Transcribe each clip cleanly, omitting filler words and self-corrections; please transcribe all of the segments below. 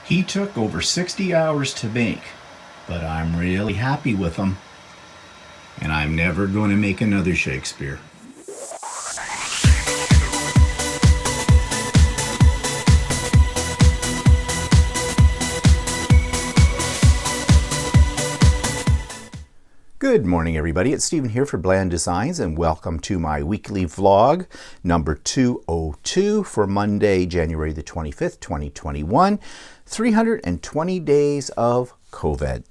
He took over 60 hours to make, but I'm really happy with him. And I'm never going to make another Shakespeare. Good morning, everybody. It's Stephen here for Bland Designs, and welcome to my weekly vlog, number 202 for Monday, January the 25th, 2021. 320 days of COVID.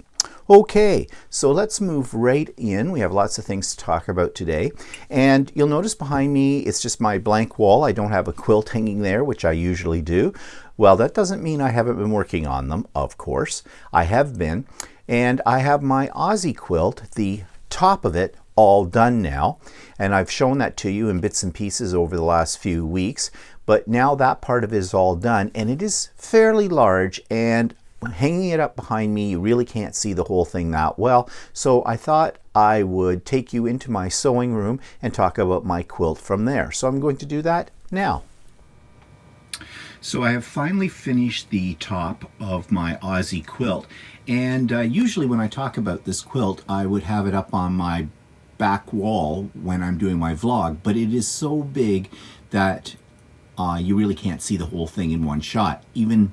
Okay, so let's move right in. We have lots of things to talk about today. And you'll notice behind me, it's just my blank wall. I don't have a quilt hanging there, which I usually do. Well, that doesn't mean I haven't been working on them, of course. I have been. And I have my Aussie quilt, the top of it, all done now. And I've shown that to you in bits and pieces over the last few weeks. But now that part of it is all done, and it is fairly large, and hanging it up behind me, you really can't see the whole thing that well. So I thought I would take you into my sewing room and talk about my quilt from there. So I'm going to do that now. So I have finally finished the top of my Aussie quilt. And usually when I talk about this quilt, I would have it up on my back wall when I'm doing my vlog. But it is so big that you really can't see the whole thing in one shot. Even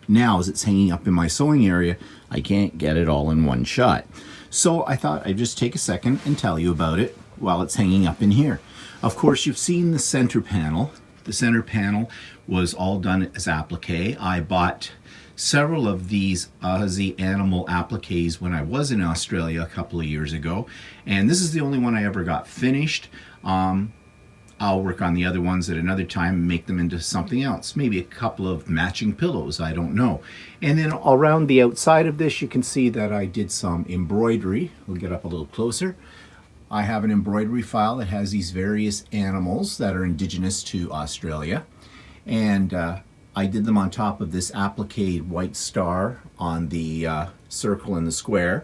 now, as it's hanging up in my sewing area, I can't get it all in one shot. So I thought I'd just take a second and tell you about it while it's hanging up in here. Of course, you've seen the center panel. The center panel was all done as applique. I bought several of these Aussie animal appliques when I was in Australia a couple of years ago, and this is the only one I ever got finished. I'll work on the other ones at another time and make them into something else. Maybe a couple of matching pillows, I don't know. And then around the outside of this, you can see that I did some embroidery. We'll get up a little closer. I have an embroidery file that has these various animals that are indigenous to Australia. And I did them on top of this applique white star on the circle and the square.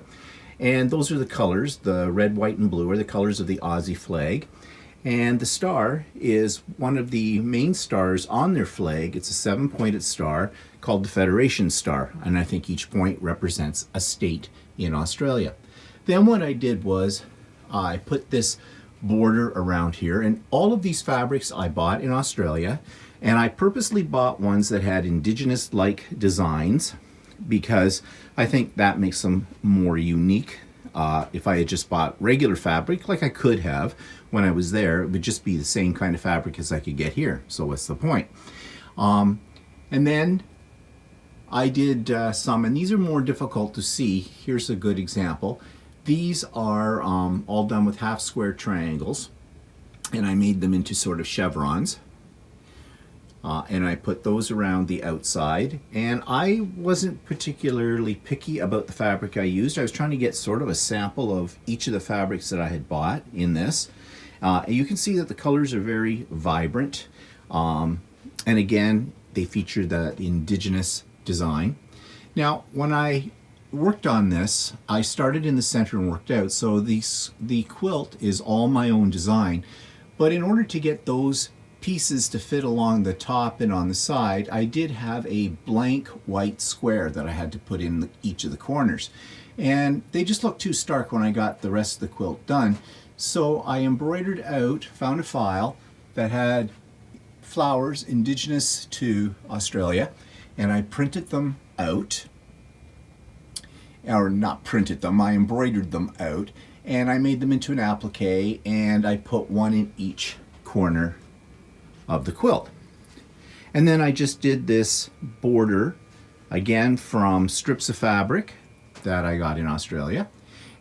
And those are the colors. The red, white, and blue are the colors of the Aussie flag. And the star is one of the main stars on their flag. It's a 7-pointed star called the Federation Star. And I think each point represents a state in Australia. Then what I did was I put this border around here. And all of these fabrics I bought in Australia. And I purposely bought ones that had indigenous-like designs because I think that makes them more unique. If I had just bought regular fabric, like I could have when I was there, it would just be the same kind of fabric as I could get here. So what's the point? And then I did some, and these are more difficult to see. Here's a good example. These are all done with half square triangles, and I made them into sort of chevrons. And I put those around the outside, and I wasn't particularly picky about the fabric I used. I was trying to get sort of a sample of each of the fabrics that I had bought in this. And you can see that the colors are very vibrant, and again they feature that indigenous design. Now when I worked on this, I started in the center and worked out, so the quilt is all my own design, but in order to get those pieces to fit along the top and on the side, I did have a blank white square that I had to put in each of the corners. And they just looked too stark when I got the rest of the quilt done. So I embroidered out, found a file that had flowers indigenous to Australia, and I printed them out. Or not printed them, I embroidered them out, and I made them into an applique, and I put one in each corner of the quilt. And then I just did this border again from strips of fabric that I got in Australia.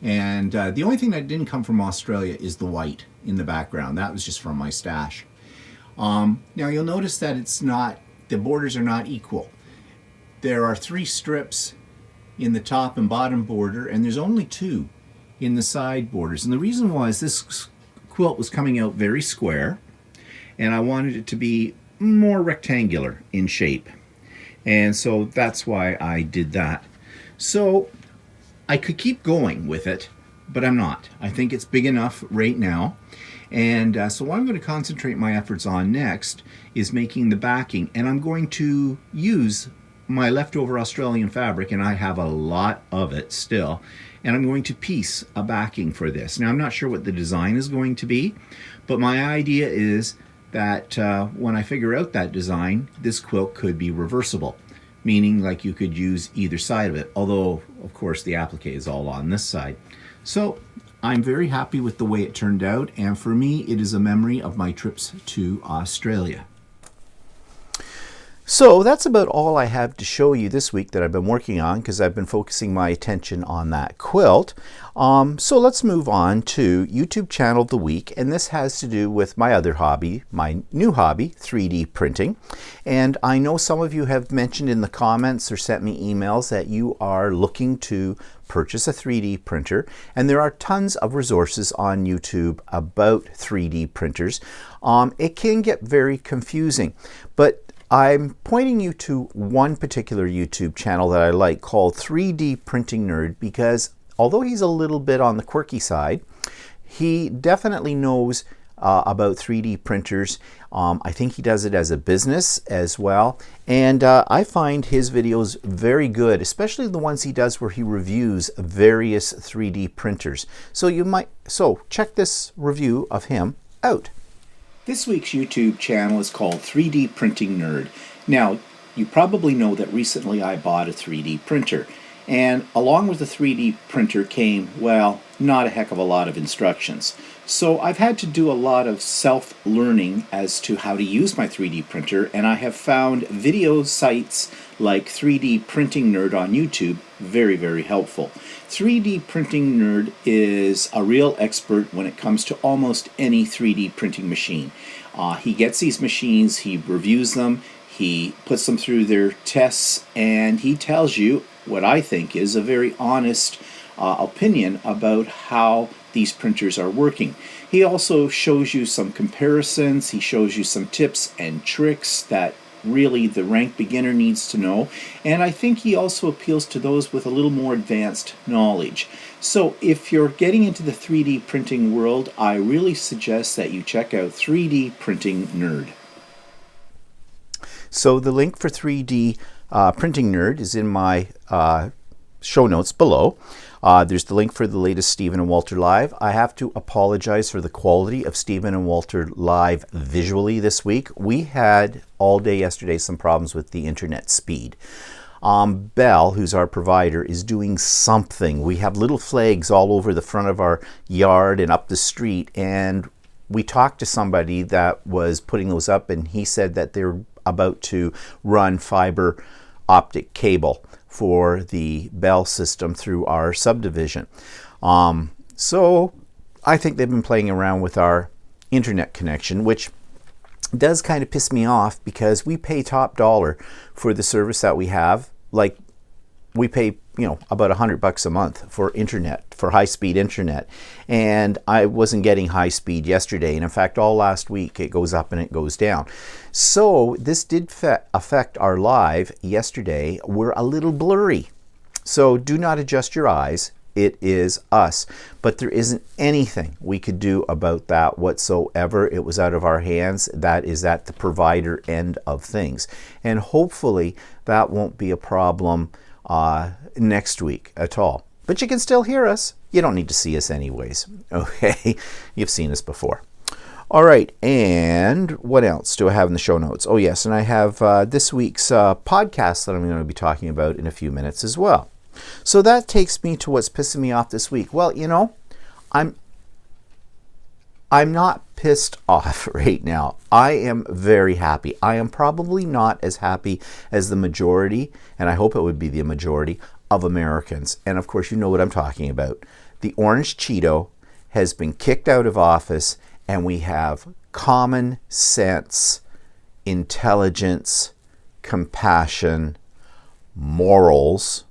And the only thing that didn't come from Australia is the white in the background. That was just from my stash. Now you'll notice that the borders are not equal. There are 3 strips in the top and bottom border, and there's only 2 in the side borders. And the reason was this quilt was coming out very square, and I wanted it to be more rectangular in shape. And so that's why I did that. So I could keep going with it, but I'm not. I think it's big enough right now. And so what I'm going to concentrate my efforts on next is making the backing. And I'm going to use my leftover Australian fabric, and I have a lot of it still, and I'm going to piece a backing for this. Now, I'm not sure what the design is going to be, but my idea is that when I figure out that design, this quilt could be reversible, meaning like you could use either side of it, although of course the applique is all on this side. So I'm very happy with the way it turned out, and for me it is a memory of my trips to Australia. So that's about all I have to show you this week that I've been working on, because I've been focusing my attention on that quilt. So let's move on to YouTube channel of the week, and this has to do with my other hobby, my new hobby, 3D printing. And I know some of you have mentioned in the comments or sent me emails that you are looking to purchase a 3D printer, and there are tons of resources on YouTube about 3D printers. It can get very confusing, but I'm pointing you to one particular YouTube channel that I like called 3D Printing Nerd, because although he's a little bit on the quirky side, he definitely knows about 3D printers. I think he does it as a business as well, and I find his videos very good, especially the ones he does where he reviews various 3D printers. So check this review of him out. This week's YouTube channel is called 3D Printing Nerd. Now, you probably know that recently I bought a 3D printer, and along with the 3D printer came, well, not a heck of a lot of instructions. So I've had to do a lot of self-learning as to how to use my 3D printer, and I have found video sites like 3D Printing Nerd on YouTube very, very helpful. 3D Printing Nerd is a real expert when it comes to almost any 3D printing machine. He gets these machines, he reviews them, he puts them through their tests, and he tells you what I think is a very honest opinion about how these printers are working. He also shows you some comparisons, he shows you some tips and tricks that really the rank beginner needs to know, and I think he also appeals to those with a little more advanced knowledge. So if you're getting into the 3D printing world, I really suggest that you check out 3D Printing Nerd. So the link for 3D Printing Nerd is in my show notes below. There's the link for the latest Stephen and Walter Live. I have to apologize for the quality of Stephen and Walter Live visually this week. We had all day yesterday some problems with the internet speed. Bell, who's our provider, is doing something. We have little flags all over the front of our yard and up the street, and we talked to somebody that was putting those up, and he said that they're about to run fiber optic cable for the Bell system through our subdivision. So I think they've been playing around with our internet connection, which does kind of piss me off because we pay top dollar for the service that we have. Like, we pay, about $100 a month for internet, for high-speed internet, and I wasn't getting high speed yesterday, and in fact all last week it goes up and it goes down. So this did affect our live yesterday. We're a little blurry, so do not adjust your eyes. It is us, but there isn't anything we could do about that whatsoever. It was out of our hands. That is at the provider end of things, and hopefully that won't be a problem next week at all. But you can still hear us. You don't need to see us anyways. Okay, you've seen us before. All right, and what else do I have in the show notes? Oh yes, and I have this week's podcast that I'm going to be talking about in a few minutes as well. So that takes me to what's pissing me off this week. Well, I'm not pissed off right now. I am very happy. I am probably not as happy as the majority, and I hope it would be the majority of Americans. And of course, you know what I'm talking about. The Orange Cheeto has been kicked out of office, and we have common sense, intelligence, compassion, morals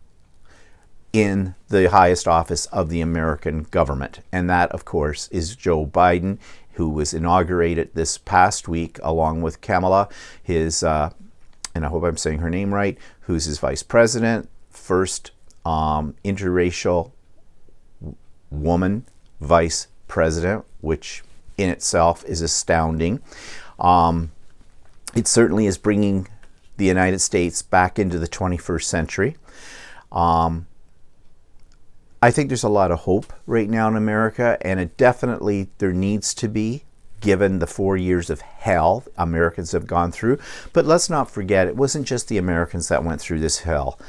in the highest office of the American government. And that, of course, is Joe Biden, who was inaugurated this past week along with Kamala, his, and I hope I'm saying her name right, who's his vice president, first interracial woman vice president, which in itself is astounding. It certainly is bringing the United States back into the 21st century. I think there's a lot of hope right now in America, and it definitely there needs to be, given the 4 years of hell Americans have gone through. But let's not forget, it wasn't just the Americans that went through this hell.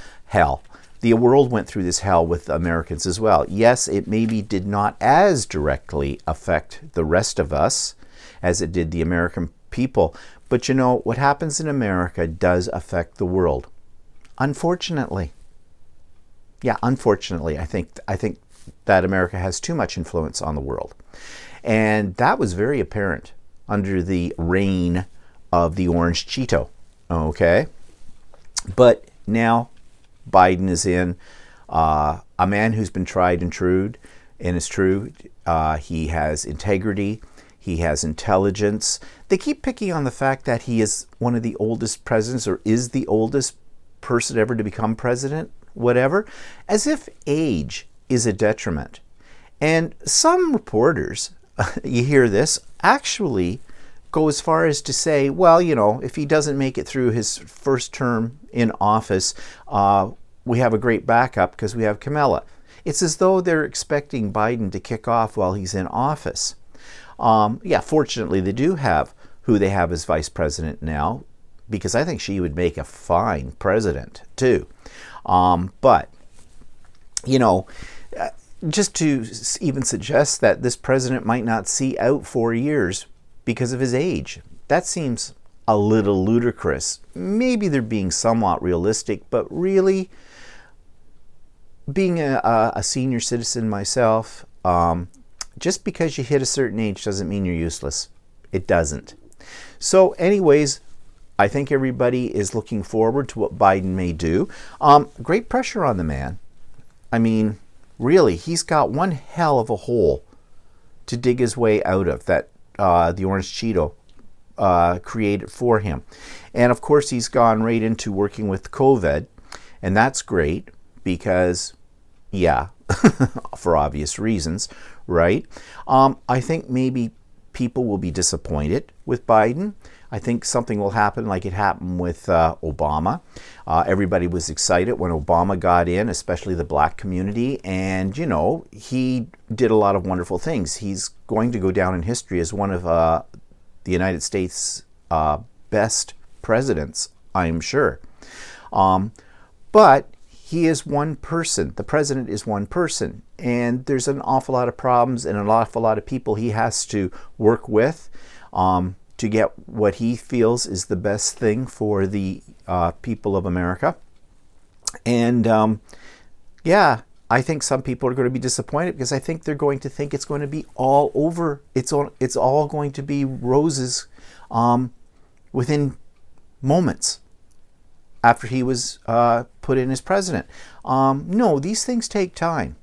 The world went through this hell with Americans as well. Yes, it maybe did not as directly affect the rest of us as it did the American people. But you know, what happens in America does affect the world. Unfortunately. Yeah, unfortunately, I think that America has too much influence on the world. And that was very apparent under the reign of the Orange Cheeto. Okay? But now Biden is in, a man who's been tried and true, and is true. He has integrity. He has intelligence. They keep picking on the fact that he is one of the oldest presidents, or is the oldest person ever to become president, whatever, as if age is a detriment. And some reporters, you hear this, actually go as far as to say, well, you know, if he doesn't make it through his first term in office, we have a great backup because we have Kamala. It's as though they're expecting Biden to kick off while he's in office. Yeah, fortunately, they do have who they have as vice president now, because I think she would make a fine president too. But, you know, just to even suggest that this president might not see out 4 years because of his age, that seems a little ludicrous. Maybe they're being somewhat realistic, but really, being a senior citizen myself, just because you hit a certain age doesn't mean you're useless. It doesn't. So anyways, I think everybody is looking forward to what Biden may do. Great pressure on the man. I mean, really, he's got one hell of a hole to dig his way out of that the Orange Cheeto created for him. And of course, he's gone right into working with COVID, and that's great because, yeah, for obvious reasons, right? I think maybe people will be disappointed with Biden. I think something will happen like it happened with Obama. Everybody was excited when Obama got in, especially the black community. And, you know, he did a lot of wonderful things. He's going to go down in history as one of the United States' best presidents, I'm sure. But he is one person. The president is one person. And there's an awful lot of problems and an awful lot of people he has to work with to get what he feels is the best thing for the people of America. And yeah, I think some people are going to be disappointed because I think they're going to think it's going to be all over. It's all going to be roses within moments after he was put in as president. No, these things take time.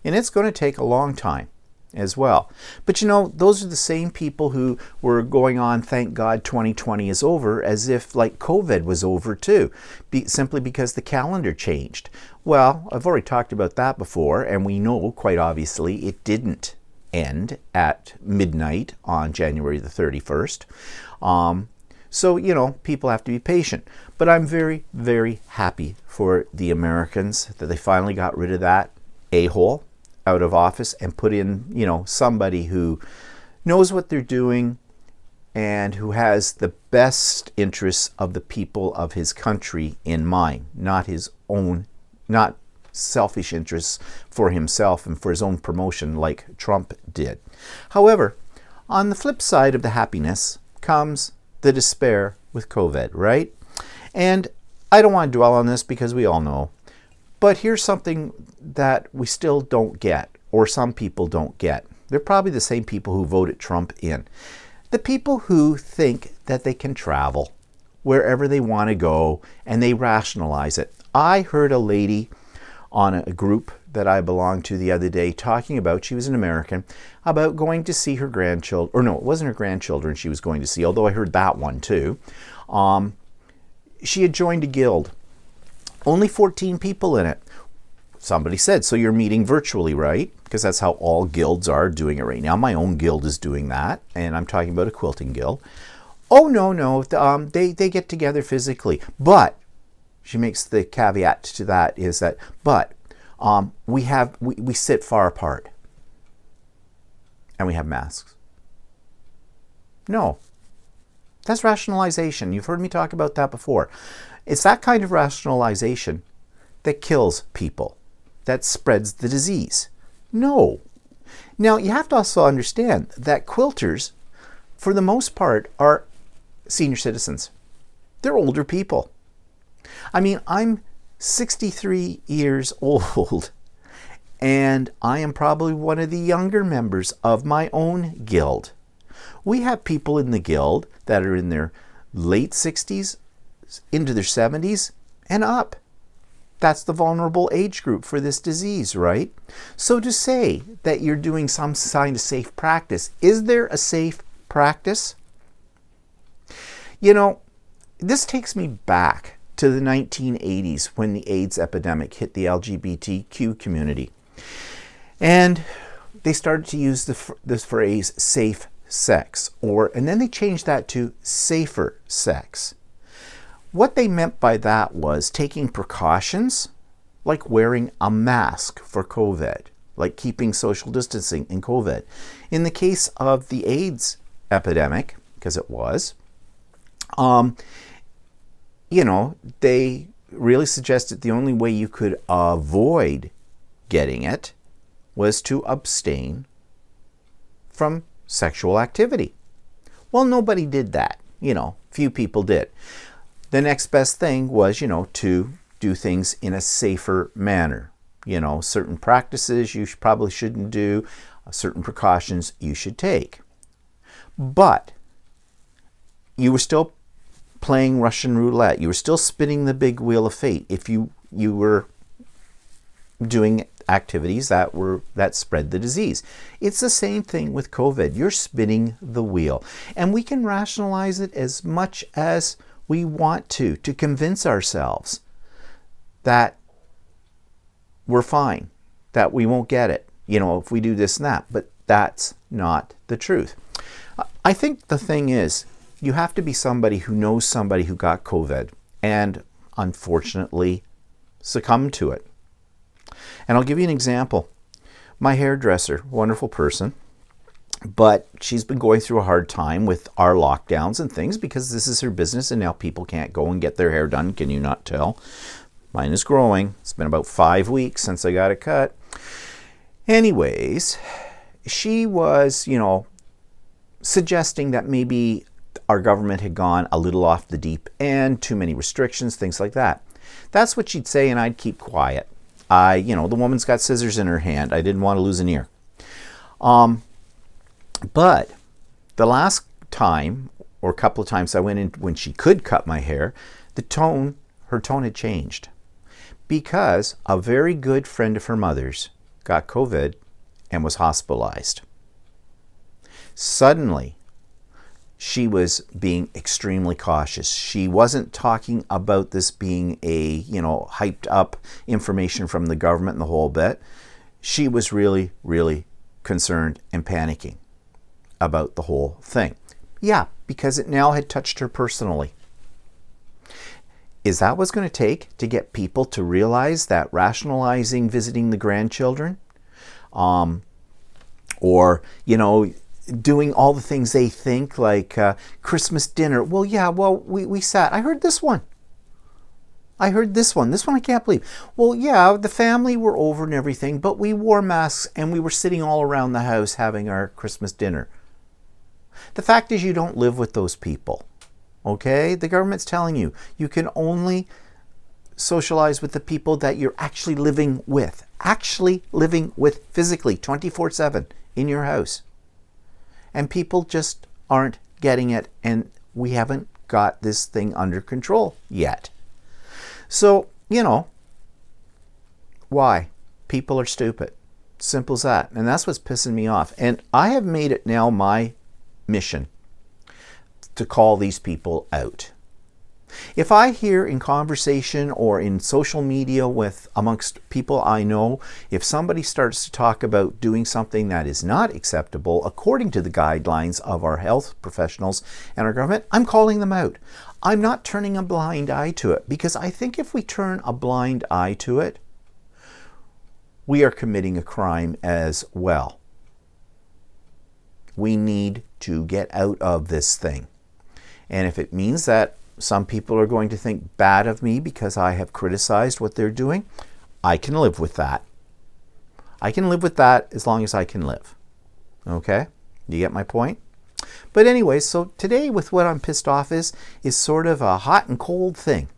And it's going to take a long time as well. But you know, those are the same people who were going on, thank God 2020 is over, as if like COVID was over too, simply because the calendar changed. Well, I've already talked about that before, and we know quite obviously it didn't end at midnight on January the 31st. So, you know, people have to be patient. But I'm very, very happy for the Americans that they finally got rid of that a-hole out of office and put in, you know, somebody who knows what they're doing and who has the best interests of the people of his country in mind, not his own, not selfish interests for himself and for his own promotion like Trump did. However, on the flip side of the happiness comes the despair with COVID, right? And I don't want to dwell on this because we all know. But here's something that we still don't get, or some people don't get. They're probably the same people who voted Trump in. The people who think that they can travel wherever they want to go and they rationalize it. I heard a lady on a group that I belonged to the other day talking about, she was an American, about going to see her grandchildren, or no, it wasn't her grandchildren she was going to see, although I heard that one too. She had joined a guild. Only 14 people in it. Somebody said, so you're meeting virtually, right? Because that's how all guilds are doing it right now. My own guild is doing that, and I'm talking about a quilting guild. Oh, no, they get together physically. But, she makes the caveat to that is that, but we sit far apart. And we have masks. No. That's rationalization. You've heard me talk about that before. It's that kind of rationalization that kills people, that spreads the disease. No. Now, you have to also understand that quilters, for the most part, are senior citizens. They're older people. I mean, I'm 63 years old, and I am probably one of the younger members of my own guild. We have people in the guild that are in their late 60s, into their 70s, and up. That's the vulnerable age group for this disease, right? So to say that you're doing some kind of safe practice, is there a safe practice? You know, this takes me back to the 1980s when the AIDS epidemic hit the LGBTQ community. And they started to use this phrase safe sex, and then they changed that to safer sex. What they meant by that was taking precautions, like wearing a mask for COVID, like keeping social distancing in COVID. In the case of the AIDS epidemic, because it was, they really suggested the only way you could avoid getting it was to abstain from sexual activity. Well, nobody did that. Few people did. The next best thing was, to do things in a safer manner. Certain practices you probably shouldn't do, certain precautions you should take. But you were still playing Russian roulette. You were still spinning the big wheel of fate if you were doing activities that spread the disease. It's the same thing with COVID. You're spinning the wheel. And we can rationalize it as much as we want to convince ourselves that we're fine, that we won't get it, if we do this and that. But that's not the truth. I think the thing is, you have to be somebody who knows somebody who got COVID and unfortunately succumbed to it. And I'll give you an example. My hairdresser, wonderful person, but she's been going through a hard time with our lockdowns and things because this is her business and now people can't go and get their hair done. Can you not tell? Mine is growing. It's been about 5 weeks since I got it cut. Anyways, she was, suggesting that maybe our government had gone a little off the deep end, too many restrictions, things like that. That's what she'd say, and I'd keep quiet. The woman's got scissors in her hand. I didn't want to lose an ear. But the last time, or a couple of times I went in when she could cut my hair, her tone had changed. Because a very good friend of her mother's got COVID and was hospitalized. Suddenly, she was being extremely cautious. She wasn't talking about this being a, hyped up information from the government and the whole bit. She was really, really concerned and panicking about the whole thing. Yeah, because it now had touched her personally. Is that what's going to take to get people to realize that rationalizing visiting the grandchildren, or, doing all the things they think, like Christmas dinner? We sat. I heard this one. This one I can't believe. Well, yeah, the family were over and everything, but we wore masks and we were sitting all around the house having our Christmas dinner. The fact is, you don't live with those people, okay? The government's telling you can only socialize with the people that you're actually living with physically 24/7 in your house. And people just aren't getting it, and we haven't got this thing under control yet. So, why? People are stupid. Simple as that. And that's what's pissing me off. And I have made it now my mission to call these people out. If I hear in conversation or in social media with amongst people I know, if somebody starts to talk about doing something that is not acceptable according to the guidelines of our health professionals and our government, I'm calling them out. I'm not turning a blind eye to it, because I think if we turn a blind eye to it, we are committing a crime as well. We need to get out of this thing. And if it means that some people are going to think bad of me because I have criticized what they're doing, I can live with that. I can live with that as long as I can live. Okay? You get my point? But anyway, so today with what I'm pissed off is sort of a hot and cold thing.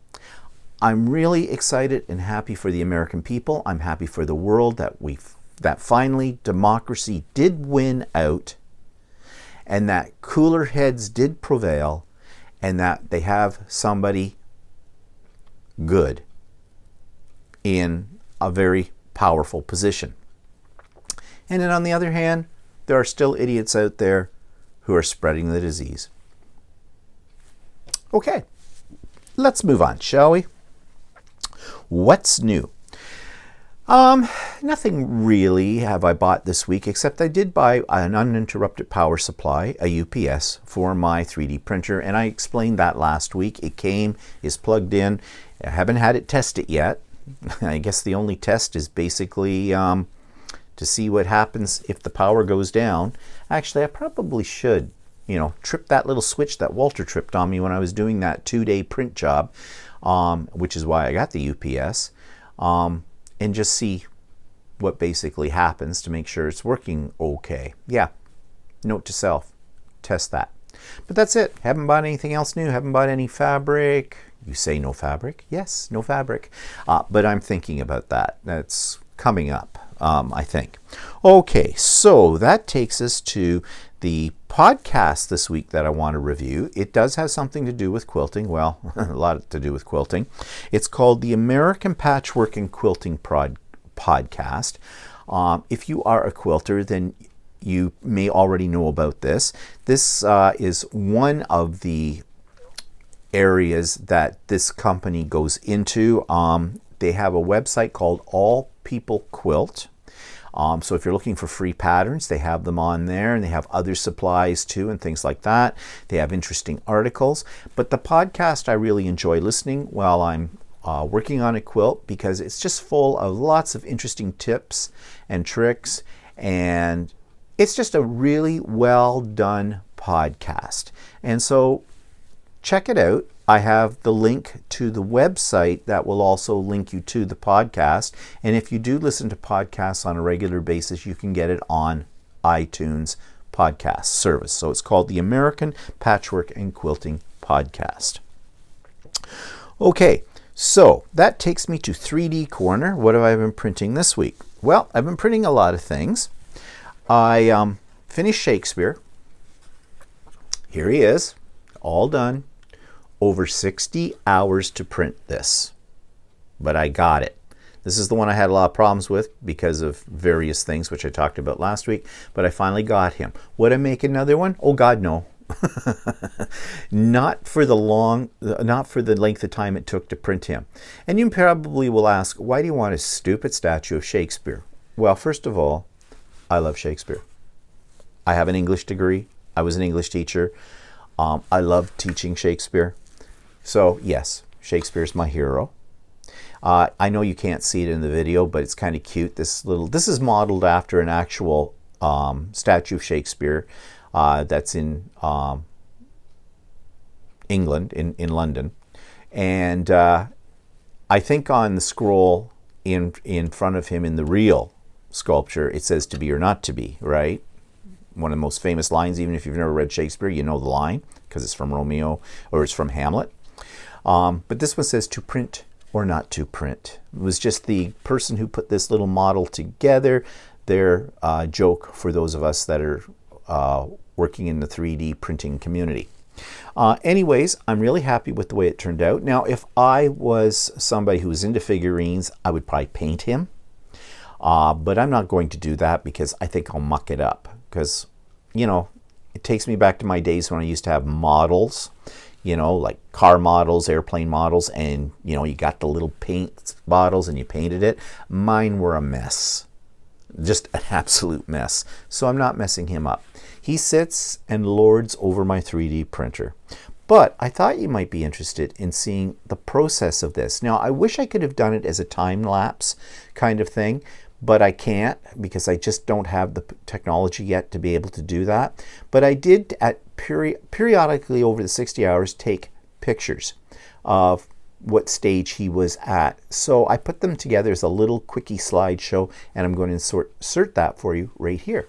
I'm really excited and happy for the American people. I'm happy for the world that finally democracy did win out, and that cooler heads did prevail, and that they have somebody good in a very powerful position. And then on the other hand, there are still idiots out there who are spreading the disease. Okay, let's move on, shall we? What's new? Nothing really have I bought this week, except I did buy an uninterrupted power supply, a UPS, for my 3D printer, and I explained that last week. It came, is plugged in. I haven't had it tested yet. I guess the only test is basically to see what happens if the power goes down. Actually, I probably should, trip that little switch that Walter tripped on me when I was doing that 2-day print job, which is why I got the UPS. And just see what basically happens to make sure it's working okay. Yeah, note to self, test that. But that's it. Haven't bought anything else new. Haven't bought any fabric. You say no fabric? Yes, no fabric. But I'm thinking about that. That's coming up, I think. Okay, so that takes us to the podcast this week that I want to review. It does have something to do with quilting. Well, a lot to do with quilting. It's called the American Patchwork and Quilting Podcast. If you are a quilter, then you may already know about this. This is one of the areas that this company goes into. They have a website called All People Quilt. So if you're looking for free patterns, they have them on there, and they have other supplies too and things like that. They have interesting articles. But the podcast I really enjoy listening while I'm working on a quilt, because it's just full of lots of interesting tips and tricks, and it's just a really well done podcast. And so check it out. I have the link to the website that will also link you to the podcast. And if you do listen to podcasts on a regular basis, you can get it on iTunes podcast service. So it's called the American Patchwork and Quilting Podcast. Okay, so that takes me to 3D Corner. What have I been printing this week? Well, I've been printing a lot of things. I finished Shakespeare. Here he is, all done. Over 60 hours to print this, but I got it. This is the one I had a lot of problems with because of various things, which I talked about last week, but I finally got him. Would I make another one? Oh God, no. Not for the length of time it took to print him. And you probably will ask, why do you want a stupid statue of Shakespeare? Well, first of all, I love Shakespeare. I have an English degree. I was an English teacher. I love teaching Shakespeare. So yes, Shakespeare's my hero. I know you can't see it in the video, but it's kind of cute. This is modeled after an actual statue of Shakespeare that's in England, in London. And I think on the scroll in front of him in the real sculpture, it says to be or not to be, right? One of the most famous lines, even if you've never read Shakespeare, you know the line because it's from Romeo or it's from Hamlet. But this one says to print or not to print. It was just the person who put this little model together, their joke for those of us that are working in the 3D printing community. Anyways, I'm really happy with the way it turned out. Now, if I was somebody who was into figurines, I would probably paint him. But I'm not going to do that because I think I'll muck it up. Because, it takes me back to my days when I used to have models. you know, like car models, airplane models, and, you know, you got the little paint bottles and you painted it. Mine were a mess. Just an absolute mess. So I'm not messing him up. He sits and lords over my 3D printer. But I thought you might be interested in seeing the process of this. Now, I wish I could have done it as a time-lapse kind of thing, but I can't because I just don't have the technology yet to be able to do that. But I did periodically over the 60 hours take pictures of what stage he was at. So I put them together as a little quickie slideshow, and I'm going to insert that for you right here.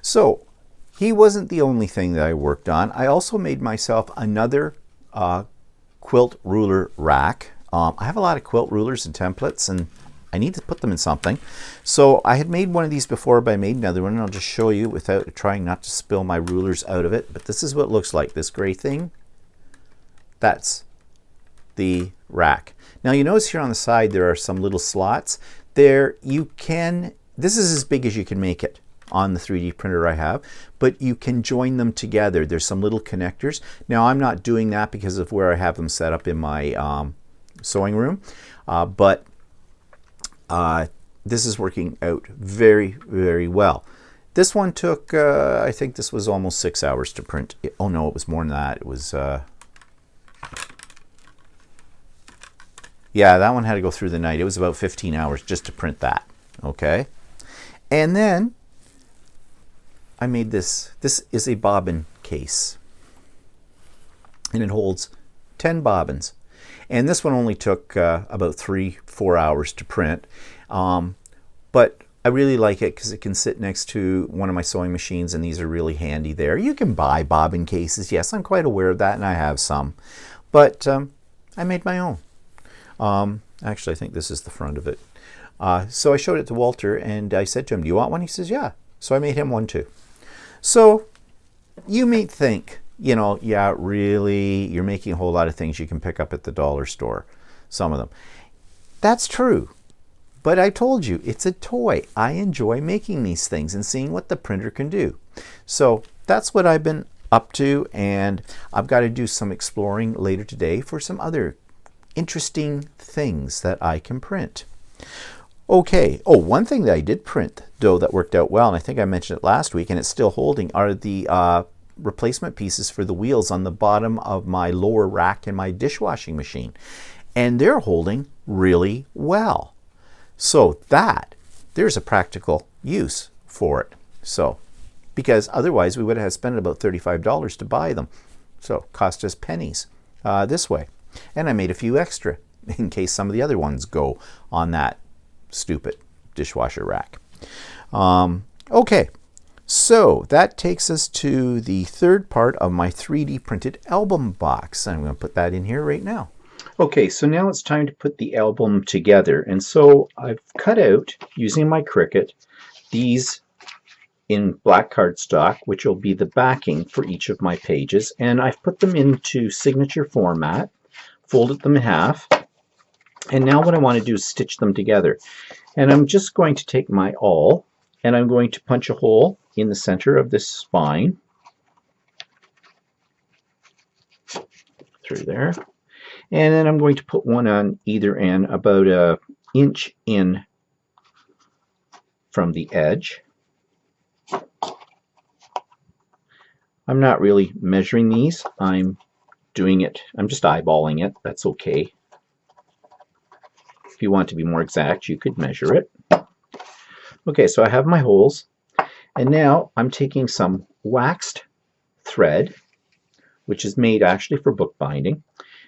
So he wasn't the only thing that I worked on. I also made myself another quilt ruler rack. I have a lot of quilt rulers and templates, and I need to put them in something. So I had made one of these before, but I made another one, and I'll just show you without trying not to spill my rulers out of it. But this is what it looks like, this gray thing. That's the rack. Now you notice here on the side there are some little slots. This is as big as you can make it on the 3D printer I have, but you can join them together. There's some little connectors. Now I'm not doing that because of where I have them set up in my sewing room, but this is working out very, very well. This one took, I think this was almost 6 hours to print. Oh no, it was more than that. It was, yeah, that one had to go through the night. It was about 15 hours just to print that, okay? And then I made this. This is a bobbin case, and it holds 10 bobbins. And this one only took about 3-4 hours to print, but I really like it because it can sit next to one of my sewing machines, and these are really handy there. You can buy bobbin cases. Yes, I'm quite aware of that, and I have some, but I made my own. Actually, I think this is the front of it. So I showed it to Walter, and I said to him, "Do you want one?" He says, "Yeah." So I made him one too. So you may think, you know, yeah, really, you're making a whole lot of things you can pick up at the dollar store, some of them. That's true. But I told you, it's a toy. I enjoy making these things and seeing what the printer can do. So that's what I've been up to, and I've got to do some exploring later today for some other interesting things that I can print. Okay, oh, one thing that I did print, though, that worked out well, and I think I mentioned it last week, and it's still holding, are the replacement pieces for the wheels on the bottom of my lower rack in my dishwashing machine. And they're holding really well. So there's a practical use for it. So, because otherwise we would have spent about $35 to buy them. So it cost us pennies this way. And I made a few extra in case some of the other ones go on that stupid dishwasher rack. Okay, so that takes us to the third part of my 3D printed album box. I'm going to put that in here right now. Okay, so now it's time to put the album together. And so I've cut out, using my Cricut, these in black cardstock, which will be the backing for each of my pages. And I've put them into signature format, folded them in half, And now what I want to do is stitch them together. And I'm just going to take my awl and I'm going to punch a hole in the center of this spine through there. And then I'm going to put one on either end about an inch in from the edge. I'm not really measuring these. I'm just eyeballing it. That's okay. If you want to be more exact, you could measure it. Okay, so I have my holes, and now I'm taking some waxed thread, which is made actually for bookbinding,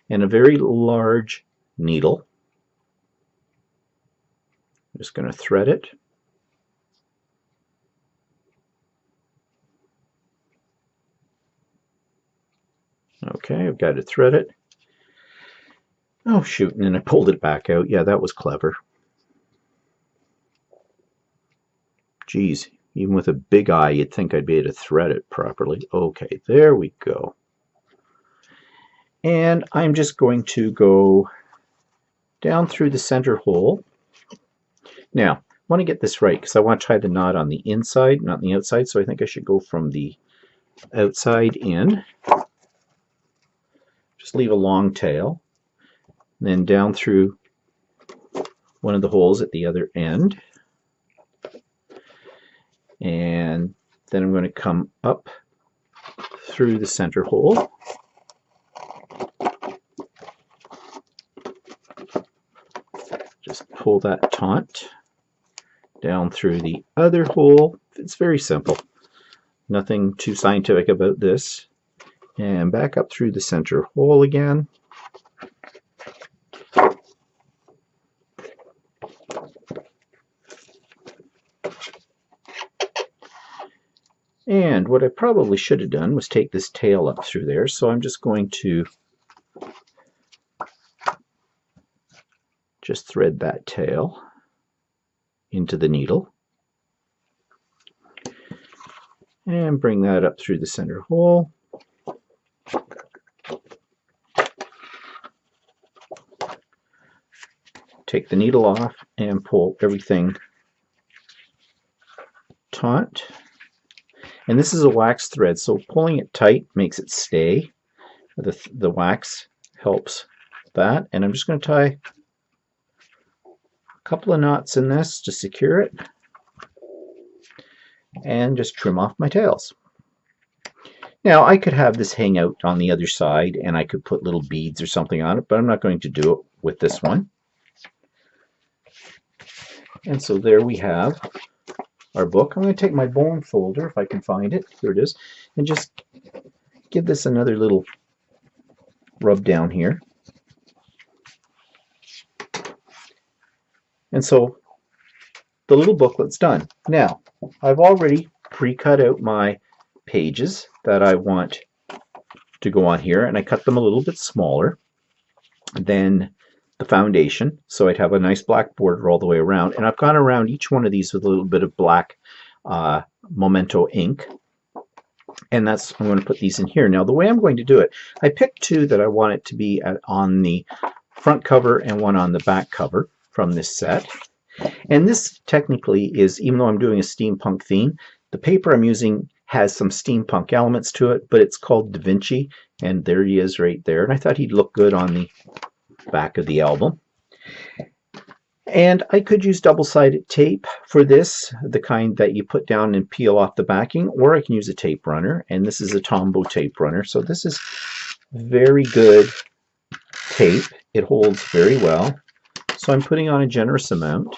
and a very large needle. I'm just going to thread it. Okay, I've got to thread it. Oh shoot, and then I pulled it back out. Yeah, that was clever. Geez, even with a big eye, you'd think I'd be able to thread it properly. Okay, there we go. And I'm just going to go down through the center hole. Now, I want to get this right because I want to tie the knot on the inside, not the outside, so I think I should go from the outside in. Just leave a long tail. Then down through one of the holes at the other end. And then I'm going to come up through the center hole. Just pull that taut down through the other hole. It's very simple. Nothing too scientific about this. And back up through the center hole again. And what I probably should have done was take this tail up through there, so I'm just going to just thread that tail into the needle and bring that up through the center hole. Take the needle off and pull everything taut. And this is a wax thread, so pulling it tight makes it stay. The wax helps that. And I'm just going to tie a couple of knots in this to secure it. And just trim off my tails. Now I could have this hang out on the other side and I could put little beads or something on it, but I'm not going to do it with this one. And so there we have our book. I'm going to take my bone folder, if I can find it, here it is, and just give this another little rub down here. And so the little booklet's done. Now, I've already pre-cut out my pages that I want to go on here, and I cut them a little bit smaller than the foundation, so I'd have a nice black border all the way around. And I've gone around each one of these with a little bit of black Memento ink, and that's, I'm going to put these in here. Now the way I'm going to do it, I picked two that I want it to be on the front cover and one on the back cover from this set. And this technically is, even though I'm doing a steampunk theme, the paper I'm using has some steampunk elements to it, but it's called Da Vinci, and there he is right there. And I thought he'd look good on the back of the album. And I could use double-sided tape for this, the kind that you put down and peel off the backing, or I can use a tape runner, and this is a Tombow tape runner. So this is very good tape. It holds very well. So I'm putting on a generous amount.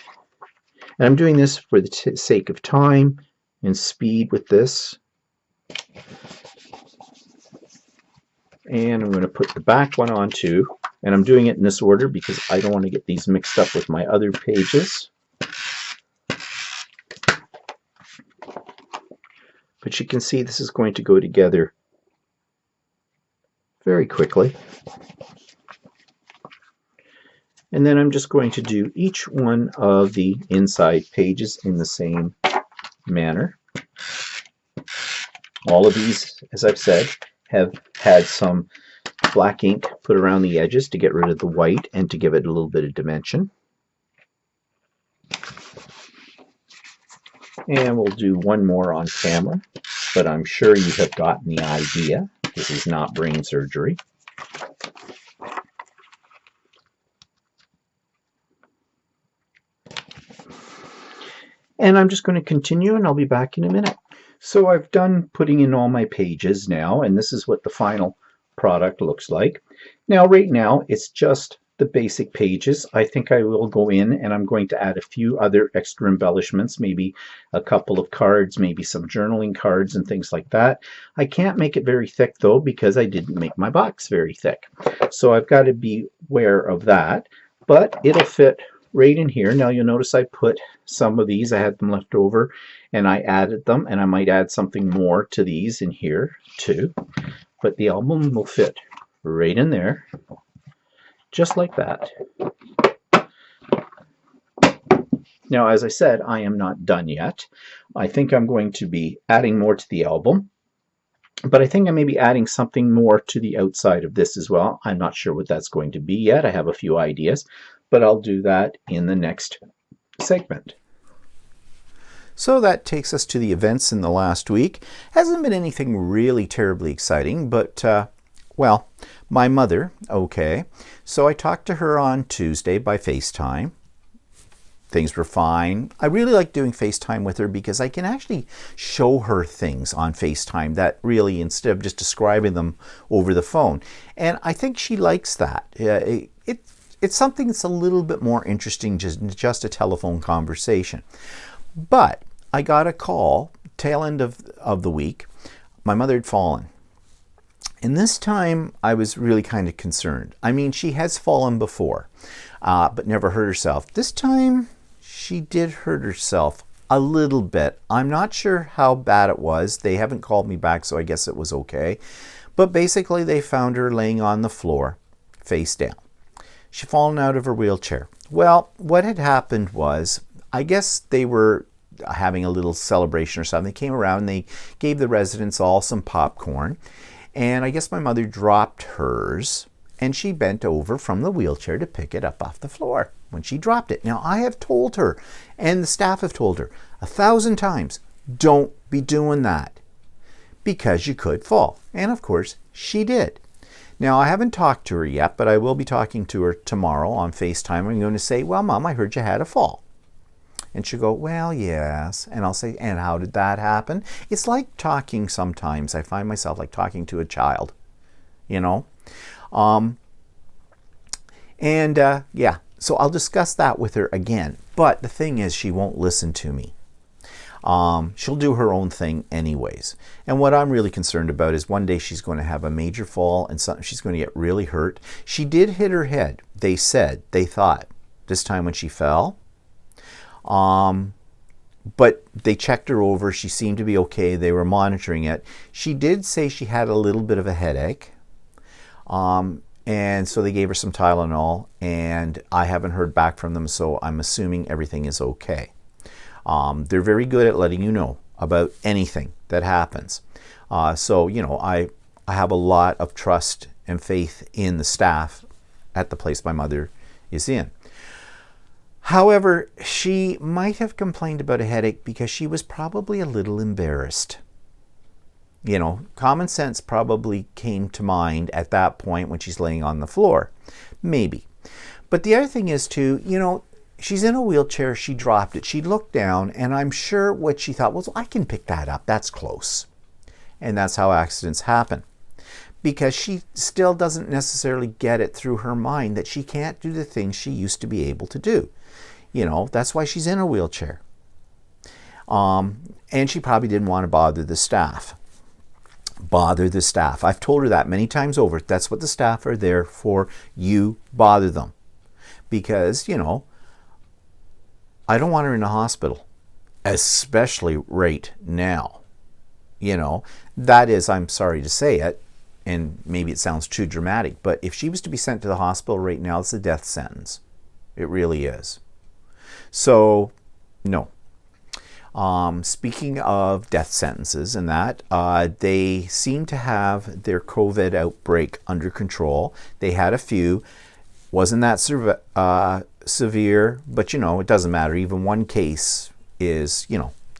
And I'm doing this for the sake of time and speed with this. And I'm going to put the back one on too. And I'm doing it in this order because I don't want to get these mixed up with my other pages. But you can see this is going to go together very quickly. And then I'm just going to do each one of the inside pages in the same manner. All of these, as I've said, have had some black ink put around the edges to get rid of the white and to give it a little bit of dimension. And we'll do one more on camera, but I'm sure you have gotten the idea. This is not brain surgery. And I'm just going to continue, and I'll be back in a minute. So I've done putting in all my pages now, and this is what the final product looks like. Now, right now, it's just the basic pages. I think I will go in and I'm going to add a few other extra embellishments, maybe a couple of cards, maybe some journaling cards and things like that. I can't make it very thick though, because I didn't make my box very thick. So I've got to be aware of that, but it'll fit right in here. Now you'll notice I put some of these, I had them left over and I added them, and I might add something more to these in here too. But the album will fit right in there, just like that. Now, as I said, I am not done yet. I think I'm going to be adding more to the album, but I think I may be adding something more to the outside of this as well. I'm not sure what that's going to be yet. I have a few ideas, but I'll do that in the next segment. So that takes us to the events in the last week. Hasn't been anything really terribly exciting, but well, my mother, okay. So I talked to her on Tuesday by FaceTime. Things were fine. I really like doing FaceTime with her because I can actually show her things on FaceTime that really, instead of just describing them over the phone. And I think she likes that. It's something that's a little bit more interesting than just a telephone conversation. But I got a call, tail end of the week. My mother had fallen. And this time I was really kind of concerned. I mean, she has fallen before, but never hurt herself. This time she did hurt herself a little bit. I'm not sure how bad it was. They haven't called me back, so I guess it was okay. But basically they found her laying on the floor, face down. She'd fallen out of her wheelchair. Well, what had happened was, I guess they were having a little celebration or something. They came around and they gave the residents all some popcorn. And I guess my mother dropped hers and she bent over from the wheelchair to pick it up off the floor when she dropped it. Now, I have told her, and the staff have told her 1,000 times, don't be doing that because you could fall. And of course, she did. Now, I haven't talked to her yet, but I will be talking to her tomorrow on FaceTime. I'm going to say, well, Mom, I heard you had a fall. And she'll go, well, yes. And I'll say, and how did that happen? It's like talking sometimes. I find myself like talking to a child, you know. Yeah, so I'll discuss that with her again. But the thing is, she won't listen to me. She'll do her own thing anyways. And what I'm really concerned about is one day she's going to have a major fall and she's going to get really hurt. She did hit her head. They thought, this time when she fell. But they checked her over. She seemed to be okay. They were monitoring it. She did say she had a little bit of a headache. And so they gave her some Tylenol, and I haven't heard back from them, so I'm assuming everything is okay. They're very good at letting you know about anything that happens. So, you know, I have a lot of trust and faith in the staff at the place my mother is in. However, she might have complained about a headache because she was probably a little embarrassed. You know, common sense probably came to mind at that point when she's laying on the floor. Maybe. But the other thing is too, you know, she's in a wheelchair, she dropped it, she looked down, and I'm sure what she thought was, I can pick that up, that's close. And that's how accidents happen. Because she still doesn't necessarily get it through her mind that she can't do the things she used to be able to do. You know, that's why she's in a wheelchair. And she probably didn't want to bother the staff. I've told her that many times over. That's what the staff are there for. You bother them. Because, you know, I don't want her in the hospital, especially right now. You know, that is, I'm sorry to say it, and maybe it sounds too dramatic, but if she was to be sent to the hospital right now, it's a death sentence. It really is. So, no. Speaking of death sentences and that, they seem to have their COVID outbreak under control. They had a few. Wasn't that severe, but it doesn't matter. Even one case is,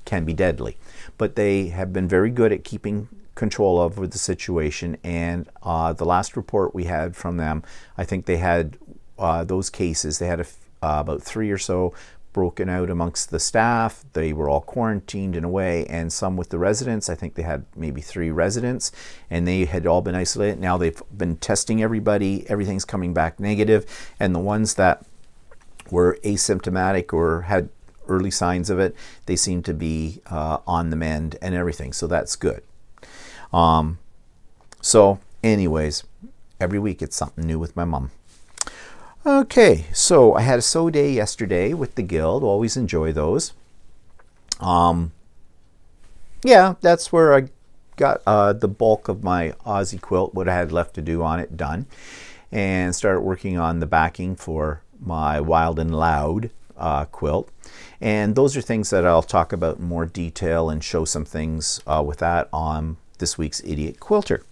can be deadly. But they have been very good at keeping control over the situation, and the last report we had from them, I think they had those cases, they had about 3 or so broken out amongst the staff. They were all quarantined in a way, and some with the residents. I think they had maybe 3 residents, and they had all been isolated. Now they've been testing everybody. Everything's coming back negative, and the ones that were asymptomatic or had early signs of it, they seem to be on the mend and everything, so that's good. So anyways, every week it's something new with my mom. Okay, so I had a sew day yesterday with the Guild. Always enjoy those. Yeah, that's where I got the bulk of my Aussie quilt, what I had left to do on it, done. And started working on the backing for my Wild and Loud quilt. And those are things that I'll talk about in more detail and show some things with that on this week's Idiot Quilter.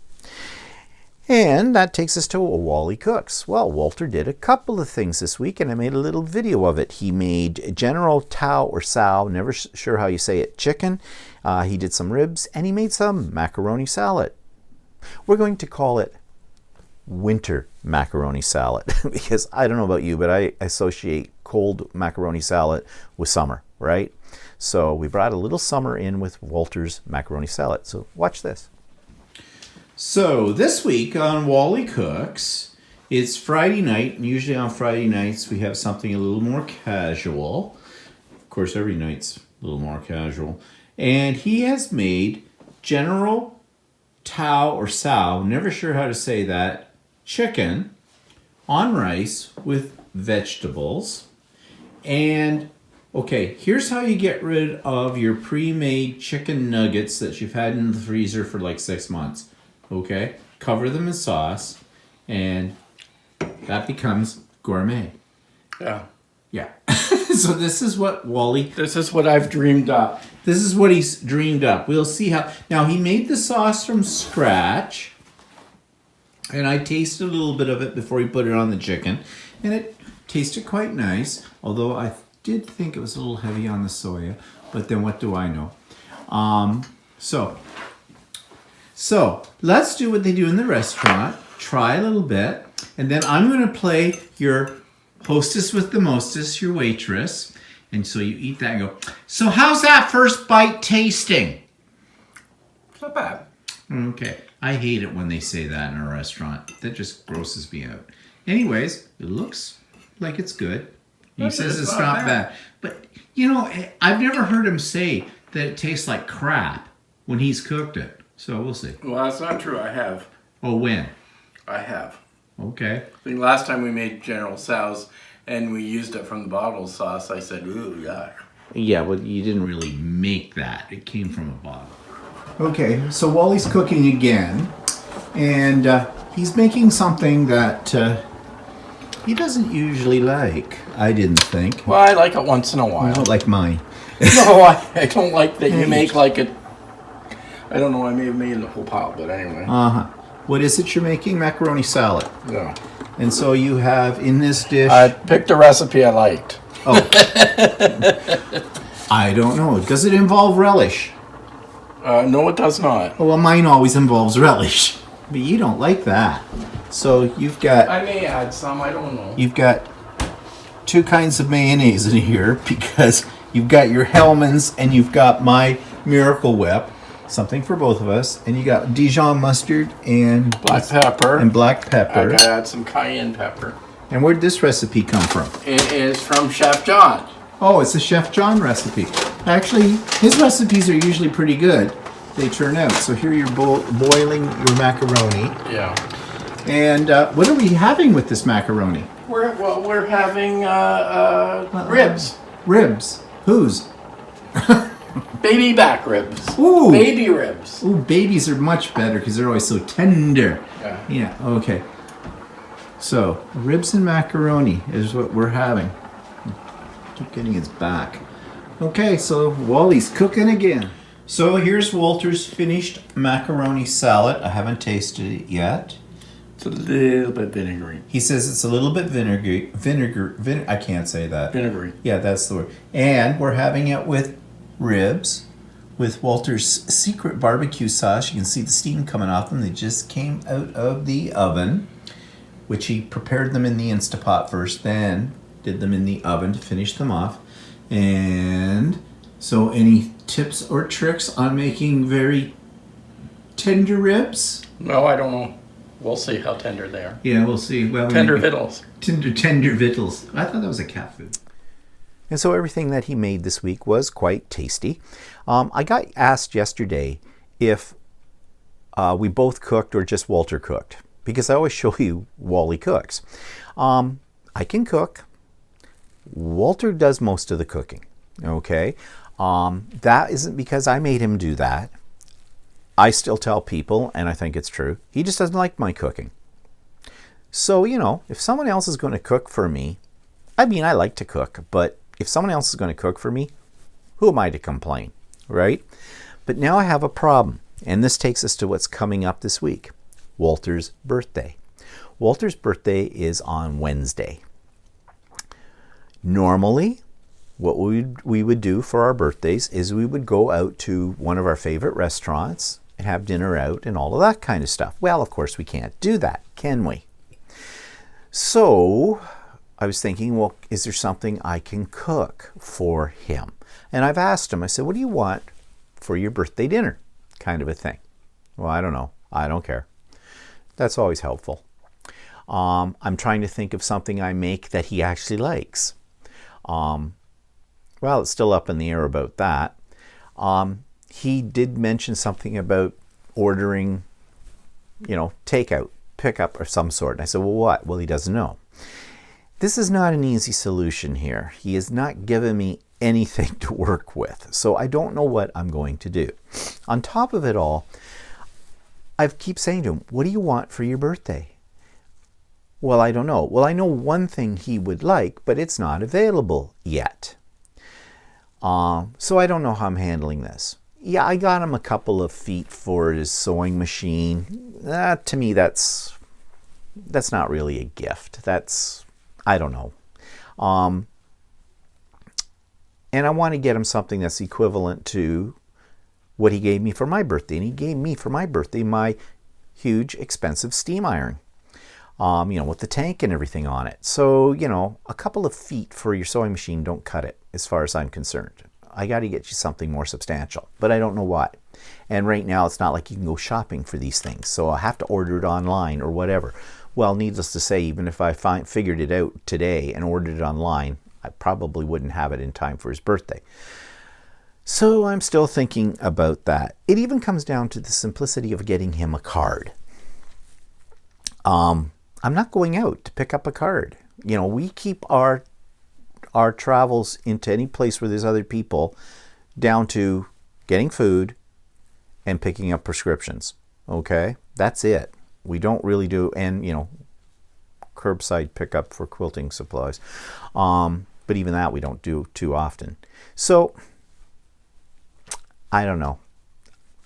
And that takes us to Wally Cooks. Well, Walter did a couple of things this week, and I made a little video of it. He made General Tao or Sow, never sure how you say it, chicken. He did some ribs, and he made some macaroni salad. We're going to call it winter macaroni salad because I don't know about you, but I associate cold macaroni salad with summer, right? So we brought a little summer in with Walter's macaroni salad. So watch this. So this week on Wally Cooks, it's Friday night, and usually on Friday nights we have something a little more casual. Of course, every night's a little more casual. And he has made General Tao or Sow, never sure how to say that, chicken on rice with vegetables. And okay, here's how you get rid of your pre-made chicken nuggets that you've had in the freezer for like 6 months. Okay, cover them in sauce, and that becomes gourmet. Yeah. Yeah. So this is what Wally... This is what I've dreamed up. This is what he's dreamed up. We'll see how... Now, he made the sauce from scratch, and I tasted a little bit of it before he put it on the chicken, and it tasted quite nice, although I did think it was a little heavy on the soya, but then what do I know? So let's do what they do in the restaurant. Try a little bit. And then I'm going to play your hostess with the mostess, your waitress. And so you eat that and go, so how's that first bite tasting? It's not bad. Okay. I hate it when they say that in a restaurant. That just grosses me out. Anyways, it looks like it's good. He says it's not bad. But, I've never heard him say that it tastes like crap when he's cooked it. So we'll see. Well, that's not true. I have. Oh, when? I have. Okay. I think last time we made General Tso's and we used it from the bottle sauce, I said, ooh, yuck. Yeah, well, you didn't really make that. It came from a bottle. Okay, so Wally's cooking again. And he's making something that he doesn't usually like, I didn't think. Well, I like it once in a while. You don't like mine. No, I don't like that you make like it. I don't know, I may have made a whole pile, but anyway. Uh-huh. What is it you're making? Macaroni salad. Yeah. And so you have in this dish... I picked a recipe I liked. Oh. I don't know. Does it involve relish? No, it does not. Well, mine always involves relish. But you don't like that. So you've got... I may add some, I don't know. You've got 2 kinds of mayonnaise in here because you've got your Hellmann's and you've got my Miracle Whip. Something for both of us. And you got Dijon mustard and... Black pepper. And black pepper. I gotta add some cayenne pepper. And where'd this recipe come from? It is from Chef John. Oh, it's a Chef John recipe. Actually, his recipes are usually pretty good. They turn out. So here you're boiling your macaroni. Yeah. And what are we having with this macaroni? We're having ribs. Ribs. Whose? Baby back ribs. Ooh. Baby ribs. Ooh, babies are much better because they're always so tender. Yeah. Yeah, okay. So, ribs and macaroni is what we're having. Keep getting his back. Okay, so Wally's cooking again. So here's Walter's finished macaroni salad. I haven't tasted it yet. It's a little bit vinegary. He says it's a little bit vinegar. I can't say that. Vinegary. Yeah, that's the word. And we're having it with ribs, with Walter's secret barbecue sauce. You can see the steam coming off them. They just came out of the oven, which he prepared them in the Instapot first, then did them in the oven to finish them off. And so any tips or tricks on making very tender ribs? No, I don't know. We'll see how tender they are. Yeah, we'll see. Well, tender victuals. Tender victuals. I thought that was a cat food. And so everything that he made this week was quite tasty. I got asked yesterday if we both cooked or just Walter cooked, because I always show you Wally Cooks. I can cook. Walter does most of the cooking. Okay, that isn't because I made him do that. I still tell people, and I think it's true, he just doesn't like my cooking. So, you know, if someone else is going to cook for me, I mean, I like to cook, but if someone else is going to cook for me, who am I to complain, right? But now I have a problem, and this takes us to what's coming up this week, Walter's birthday. Walter's birthday is on Wednesday. Normally, what we would do for our birthdays is we would go out to one of our favorite restaurants and have dinner out and all of that kind of stuff. Well, of course, we can't do that, can we? So I was thinking, well, is there something I can cook for him? And I've asked him, I said, what do you want for your birthday dinner? Kind of a thing. Well, I don't know. I don't care. That's always helpful. I'm trying to think of something I make that he actually likes. Well, it's still up in the air about that. He did mention something about ordering, you know, takeout, pickup of some sort. And I said, well, what? Well, he doesn't know. This is not an easy solution here. He has not given me anything to work with. So I don't know what I'm going to do. On top of it all, I keep saying to him, what do you want for your birthday? Well, I don't know. Well, I know one thing he would like, but it's not available yet. So I don't know how I'm handling this. Yeah, I got him a couple of feet for his sewing machine. To me, that's not really a gift. I don't know. And I want to get him something that's equivalent to what he gave me for my birthday. And he gave me for my birthday my huge, expensive steam iron. With the tank and everything on it. So, a couple of feet for your sewing machine don't cut it as far as I'm concerned. I got to get you something more substantial, but I don't know what. And right now, it's not like you can go shopping for these things. So I have to order it online or whatever. Well, needless to say, even if I figured it out today and ordered it online, I probably wouldn't have it in time for his birthday. So I'm still thinking about that. It even comes down to the simplicity of getting him a card. I'm not going out to pick up a card. We keep our travels into any place where there's other people down to getting food and picking up prescriptions. Okay? That's it. We don't really do, and, curbside pickup for quilting supplies. But even that we don't do too often. So, I don't know.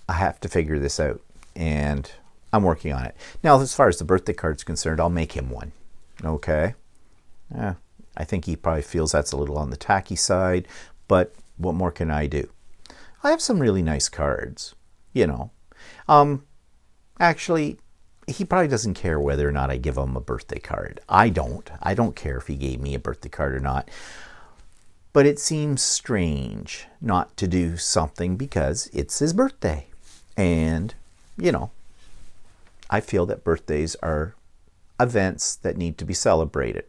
I have to figure this out. And I'm working on it. Now, as far as the birthday card's concerned, I'll make him one. Okay? Yeah, I think he probably feels that's a little on the tacky side, but what more can I do? I have some really nice cards, Actually, he probably doesn't care whether or not I give him a birthday card. I don't. I don't care if he gave me a birthday card or not. But it seems strange not to do something because it's his birthday. And, I feel that birthdays are events that need to be celebrated.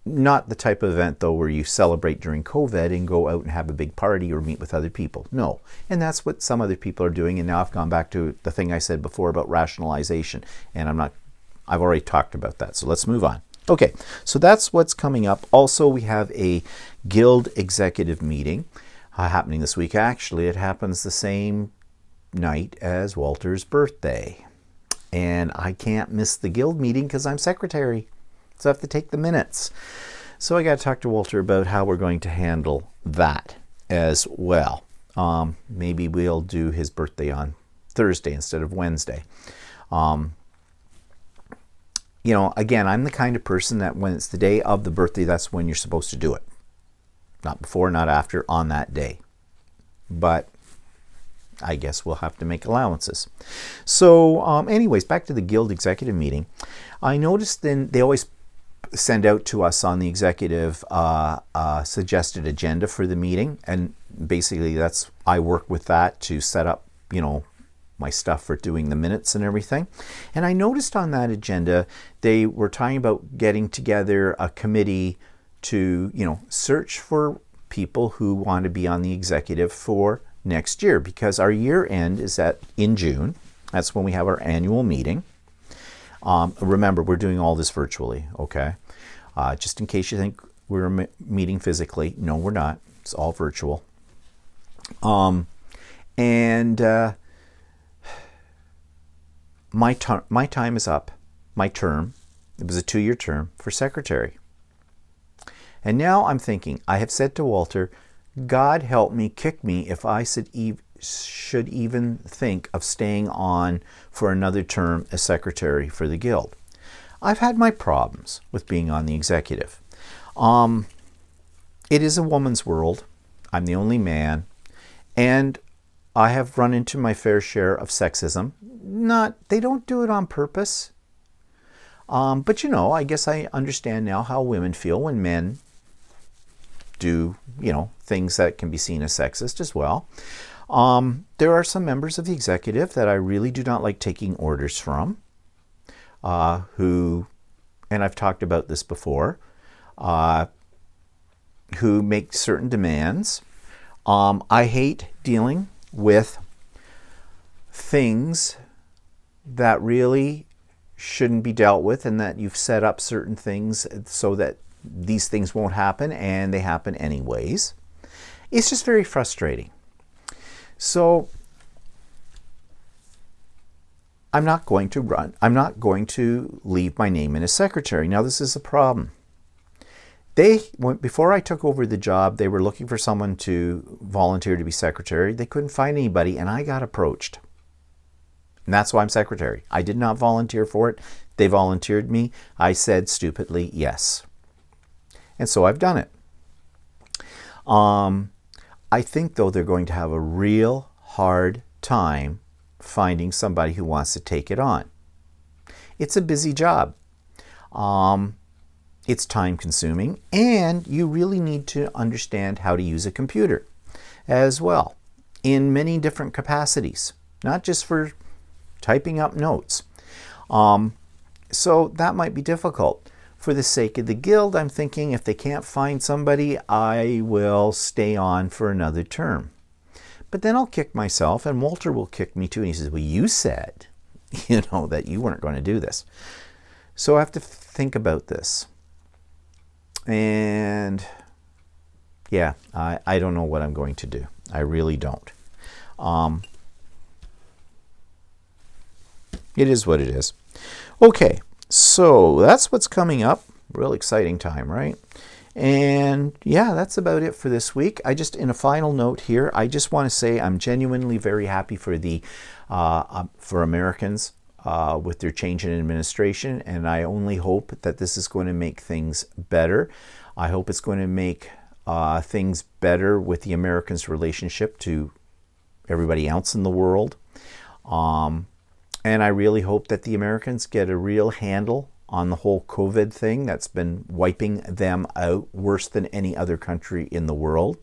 Not the type of event, though, where you celebrate during COVID and go out and have a big party or meet with other people. No. And that's what some other people are doing. And now I've gone back to the thing I said before about rationalization. And I've already talked about that. So let's move on. Okay, so that's what's coming up. Also, we have a guild executive meeting happening this week. Actually, it happens the same night as Walter's birthday. And I can't miss the guild meeting because I'm secretary. So I have to take the minutes. So I got to talk to Walter about how we're going to handle that. as well. Maybe we'll do his birthday on Thursday instead of Wednesday. You know, again, I'm the kind of person that when it's the day of the birthday, that's when you're supposed to do it. Not before, not after, on that day. But I guess we'll have to make allowances. So anyways, back to the Guild executive meeting. I noticed then they always send out to us on the executive suggested agenda for the meeting. And basically that's, I work with that to set up, you know, my stuff for doing the minutes and everything. And I noticed on that agenda, they were talking about getting together a committee to, you know, search for people who want to be on the executive for next year, because our year end is in June. That's when we have our annual meeting. Remember, we're doing all this virtually, okay? Just in case you think we're meeting physically, no, we're not. It's all virtual. My time is up. My term, it was a 2-year term for secretary. And now I'm thinking, I have said to Walter, God help me, kick me if I should even think of staying on for another term as secretary for the Guild. I've had my problems with being on the executive. It is a woman's world. I'm the only man. And I have run into my fair share of sexism. They don't do it on purpose. But you know, I guess I understand now how women feel when men do, you know, things that can be seen as sexist as well. There are some members of the executive that I really do not like taking orders from, who, and I've talked about this before, who make certain demands. I hate dealing with things that really shouldn't be dealt with, and that you've set up certain things so that these things won't happen, and they happen anyways. It's just very frustrating. So I'm not going to leave my name in as secretary. Now, this is a problem. Before I took over the job, they were looking for someone to volunteer to be secretary. They couldn't find anybody, and I got approached. And that's why I'm secretary. I did not volunteer for it. They volunteered me. I said stupidly, yes. And so I've done it. I think, though, they're going to have a real hard time finding somebody who wants to take it on. It's a busy job. It's time consuming, and you really need to understand how to use a computer as well in many different capacities, not just for typing up notes. So that might be difficult. For the sake of the Guild, I'm thinking if they can't find somebody, I will stay on for another term. But then I'll kick myself, and Walter will kick me too. And he says, well, you said, you know, that you weren't going to do this. So I have to think about this. And yeah, I don't know what I'm going to do. I really don't. It is what it is. Okay, so that's what's coming up. Real exciting time, right? And yeah, that's about it for this week. In a final note here, I just want to say I'm genuinely very happy for for Americans with their change in administration, and I only hope that this is going to make things better. I hope it's going to make things better with the Americans' relationship to everybody else in the world. And I really hope that the Americans get a real handle on the whole COVID thing that's been wiping them out worse than any other country in the world.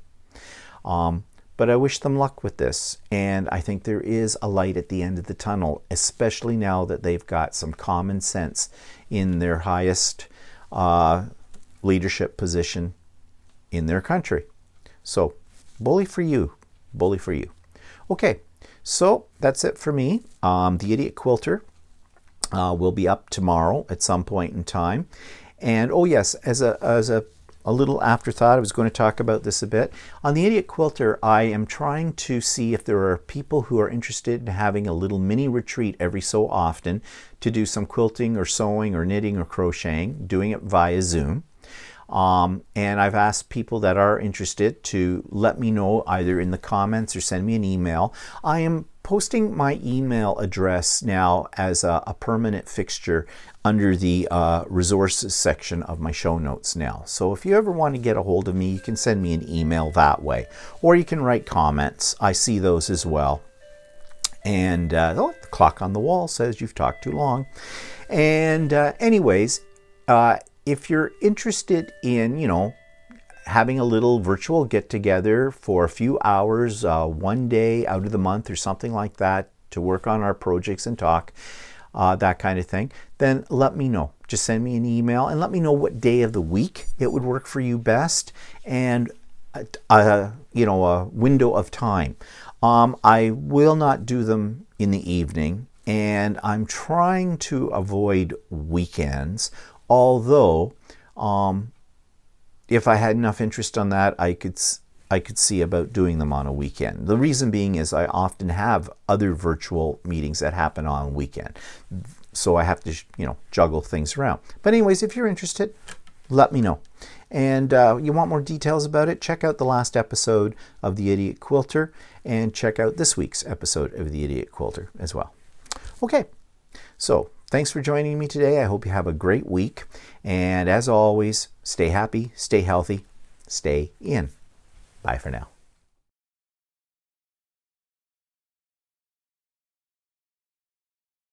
But I wish them luck with this. And I think there is a light at the end of the tunnel, especially now that they've got some common sense in their highest leadership position in their country. So, bully for you. Bully for you. Okay, so that's it for me. The Idiot Quilter will be up tomorrow at some point in time. And oh yes, as a little afterthought, I was going to talk about this a bit. On the Idiot Quilter, I am trying to see if there are people who are interested in having a little mini retreat every so often to do some quilting or sewing or knitting or crocheting, doing it via Zoom. And I've asked people that are interested to let me know either in the comments or send me an email. I am posting my email address now as a permanent fixture under the resources section of my show notes now. So if you ever want to get a hold of me, you can send me an email that way, or you can write comments. I see those as well. And the clock on the wall says you've talked too long. And anyways, if you're interested in, having a little virtual get-together for a few hours, one day out of the month or something like that, to work on our projects and talk, that kind of thing, then let me know. Just send me an email and let me know what day of the week it would work for you best, and a window of time. I will not do them in the evening, and I'm trying to avoid weekends, although if I had enough interest on that, I could see about doing them on a weekend. The reason being is I often have other virtual meetings that happen on a weekend, so I have to juggle things around. But anyways, if you're interested, let me know. And you want more details about it, check out the last episode of The Idiot Quilter, and check out this week's episode of The Idiot Quilter as well. Okay, so thanks for joining me today. I hope you have a great week. And as always, stay happy, stay healthy, stay in. Bye for now.